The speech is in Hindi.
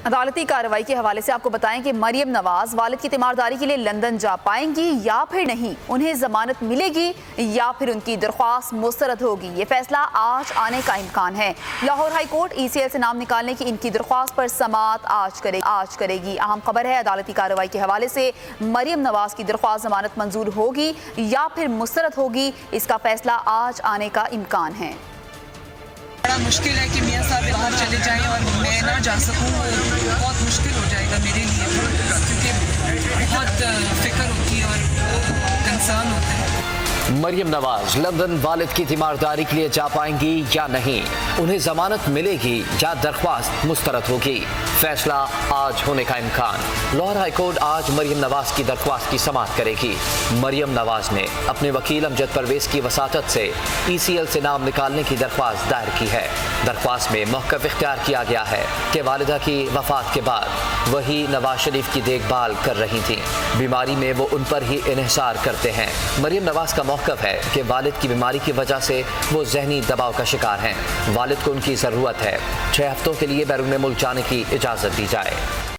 अदालती कार्रवाई के हवाले से आपको बताएं कि मरियम नवाज वालिद की तीमारदारी के लिए लंदन जा पाएंगी या फिर नहीं, उन्हें जमानत मिलेगी या फिर उनकी दरख्वास्त मुस्तरद होगी। ये फैसला आज आने का इम्कान है। लाहौर हाई कोर्ट ECL से नाम निकालने की इनकी दरख्वास्त पर समाअत आज करेगी। अहम खबर है, अदालती कार्रवाई के हवाले से मरियम नवाज की दरख्वास्त जमानत मंजूर होगी या फिर मुस्तरद होगी, इसका फैसला आज आने का इम्कान है। बड़ा मुश्किल है कि मियाँ साहब बाहर चले जाएं और मैं ना जा सकूं, बहुत मुश्किल हो जाएगा मेरे लिए, क्योंकि बहुत फिक्र होती है और कंसर्न होता है। मरियम नवाज लंदन वालिद की तीमारदारी के लिए जा पाएंगी या नहीं, उन्हें जमानत मिलेगी या दरख्वास्त मुस्तरद होगी, फैसला आज होने का इम्कान। लाहौर हाई कोर्ट आज मरियम नवाज की दरख्वास्त की समाअत करेगी। मरियम नवाज ने अपने वकील अमजद परवेज की वसातत से ECL से नाम निकालने की दरख्वास्त दायर की है। दरख्वास्त में मौक़िफ़ इख्तियार किया गया है कि वालिदा की वफ़ात के बाद वही नवाज शरीफ की देखभाल कर रही थी, बीमारी में वो उन पर ही इन्हिसार करते हैं। मरियम नवाज का मौक़िफ़ है कि वालिद की बीमारी की वजह से वो ज़हनी दबाव का शिकार हैं। वालिद को उनकी ज़रूरत है 6 हफ्तों के लिए बैरून मुल्क जाने की इजाज़त दी जाए।